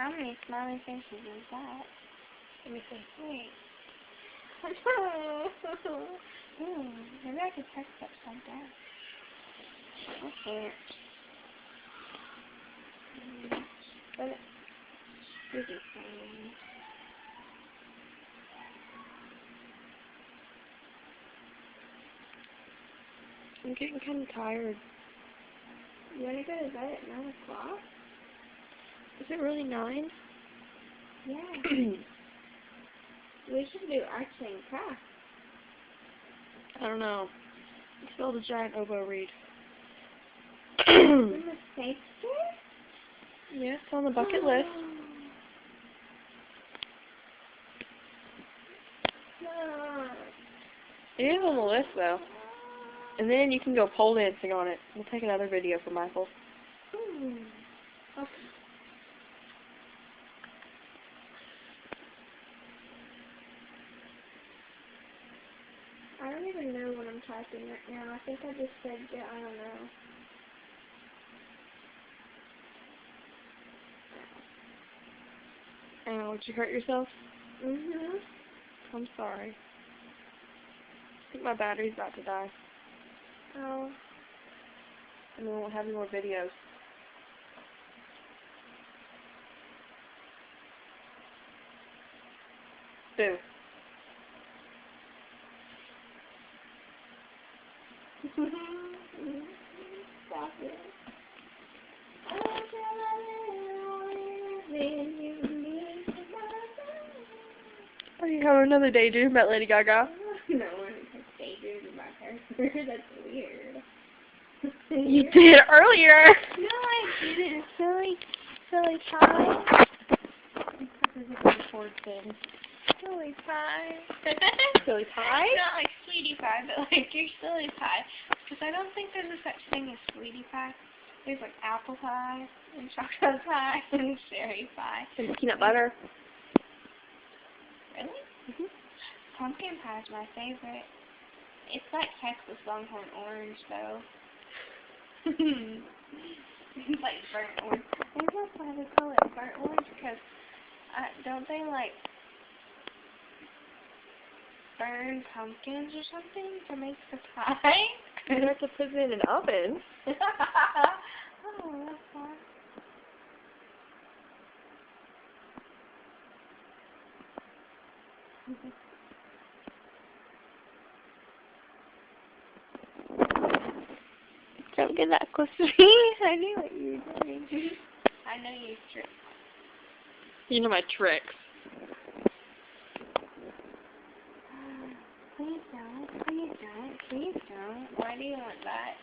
How many smiling faces is that? Let me see. Wait. Maybe I could text upside down. I can't. But this is fine. I'm getting kind of tired. You want to go to bed at 9 o'clock? Is it really 9? Yeah. We should do arts and crafts. I don't know. Let's build a giant oboe reed. In the safe store? Yeah, it's on the bucket list. No. It is on the list, though. And then you can go pole dancing on it. We'll take another video for Michael. Okay. I don't even know what I'm typing right now. I think I just said, yeah, I don't know. Ow, did you hurt yourself? Mhm. I'm sorry. I think my battery's about to die. Oh. And we won't have any more videos. Boo. Stop it. Are you having another daydream about Lady Gaga? No one has daydreamed about her. That's weird. You did earlier! No, I didn't. Silly pie. This is a record thing. Silly pie. Silly pie? Not like sweetie pie, but like your silly pie. Because I don't think there's a such thing as sweetie pie. There's like apple pie, and chocolate pie, and cherry pie. And peanut butter. Really? Mhm. Pumpkin pie is my favorite. It's like Texas Longhorn orange, though. It's like burnt orange. Maybe that's why they call it burnt orange, because don't they like burn pumpkins or something to make the pie? You have to put it in an oven. Oh, that's fun. Don't get that close to me. I knew what you were doing. I know your tricks. You know my tricks. Please don't. Please don't. Please don't. Why do you want that?